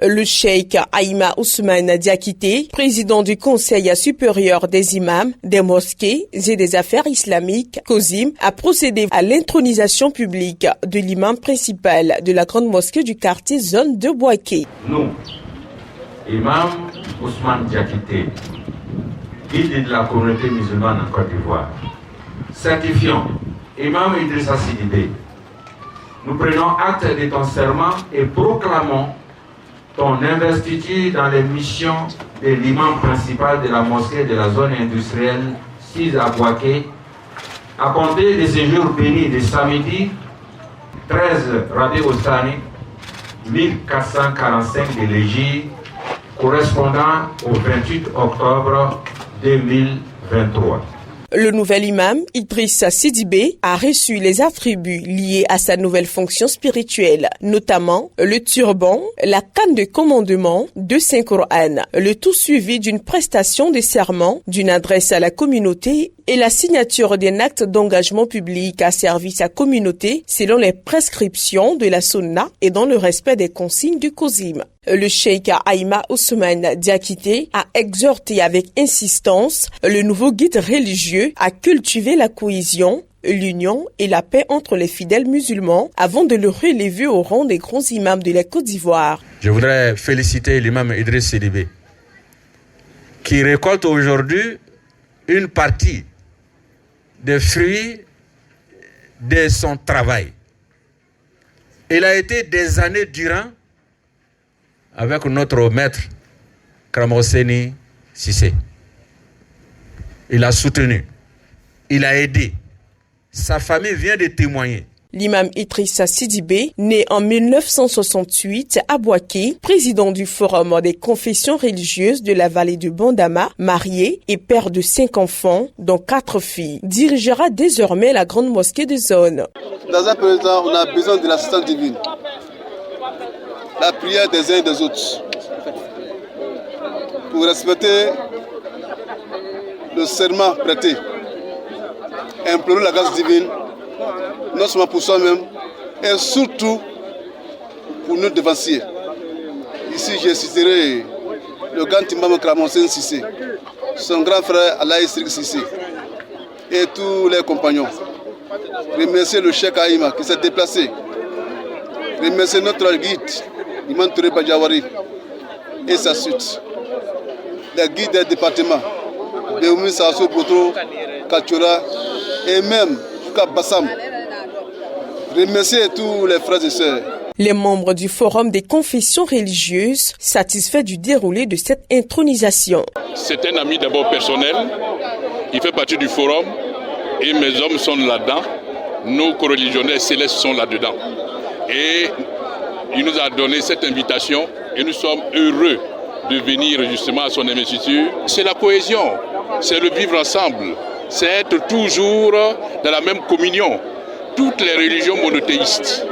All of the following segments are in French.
Le cheikh Aïma Ousmane Diakité, président du Conseil supérieur des imams, des mosquées et des affaires islamiques, COSIM, a procédé à l'intronisation publique de l'imam principal de la grande mosquée du quartier zone de Bouaké. Nous, imam Ousmane Diakité, guide de la communauté musulmane en Côte d'Ivoire, certifions imam Idrissa Sidibé, nous prenons acte de ton serment et proclamons ton investiture dans les missions de l'imam principal de la mosquée de la zone industrielle 6 à Bouaké, à compter de ce jour béni de samedi 13 Rabi Ostani 1445 de l'Égypte, correspondant au 28 octobre 2023. Le nouvel imam, Idrissa Sidibé, a reçu les attributs liés à sa nouvelle fonction spirituelle, notamment le turban, la canne de commandement, 2 Saint-Coran, le tout suivi d'une prestation de serment, d'une adresse à la communauté et la signature d'un acte d'engagement public à service à communauté selon les prescriptions de la Sunna et dans le respect des consignes du COSIM. Le cheikh Aïma Ousmane Diakité a exhorté avec insistance le nouveau guide religieux à cultiver la cohésion, l'union et la paix entre les fidèles musulmans avant de le relever au rang des grands imams de la Côte d'Ivoire. Je voudrais féliciter l'imam Idriss Sidibé qui récolte aujourd'hui une partie des fruits de son travail. Il a été des années durant avec notre maître Kramoseni Sissé. Il a soutenu, il a aidé. Sa famille vient de témoigner. L'imam Idrissa Sidibé, né en 1968 à Bouaké, président du Forum des confessions religieuses de la vallée de Bandama, marié et père de 5 enfants, dont 4 filles, dirigera désormais la grande mosquée de zone. Dans un premier temps, on a besoin de l'assistance divine, la prière des uns et des autres, pour respecter le serment prêté, implorer la grâce divine, non seulement pour soi-même, et surtout pour nos devanciers. Ici, je citerai le grand imam Kramoseni Sissé, son grand frère Alaï Srik Sissé, et tous les compagnons. Remercier le cheikh Aïma qui s'est déplacé. Remercier notre guide, Imam Touré Badjawari, et sa suite. Les guides des départements, Béoumi Sassou Boutro, Kachura, et même Bassam. Remercier tous les frères et sœurs. Les membres du Forum des confessions religieuses satisfaits du déroulé de cette intronisation. C'est un ami d'abord personnel, il fait partie du Forum et mes hommes sont là-dedans, nos coreligionnaires célestes sont là-dedans. Et il nous a donné cette invitation et nous sommes heureux de venir justement à son investiture. C'est la cohésion, c'est le vivre ensemble, c'est être toujours dans la même communion. Toutes les religions monothéistes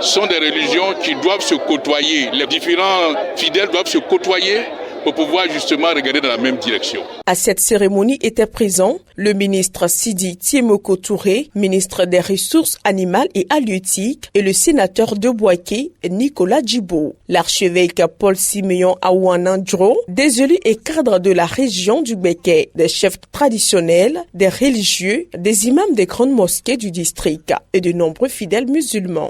sont des religions qui doivent se côtoyer. Les différents fidèles doivent se côtoyer pour pouvoir justement regarder dans la même direction. À cette cérémonie étaient présents le ministre Sidi Tiemoko Touré, ministre des Ressources animales et halieutiques, et le sénateur de Bouaké, Nicolas Djibo. L'archevêque Paul Siméon Aouanandro, des élus et cadres de la région du Béké, des chefs traditionnels, des religieux, des imams des grandes mosquées du district et de nombreux fidèles musulmans.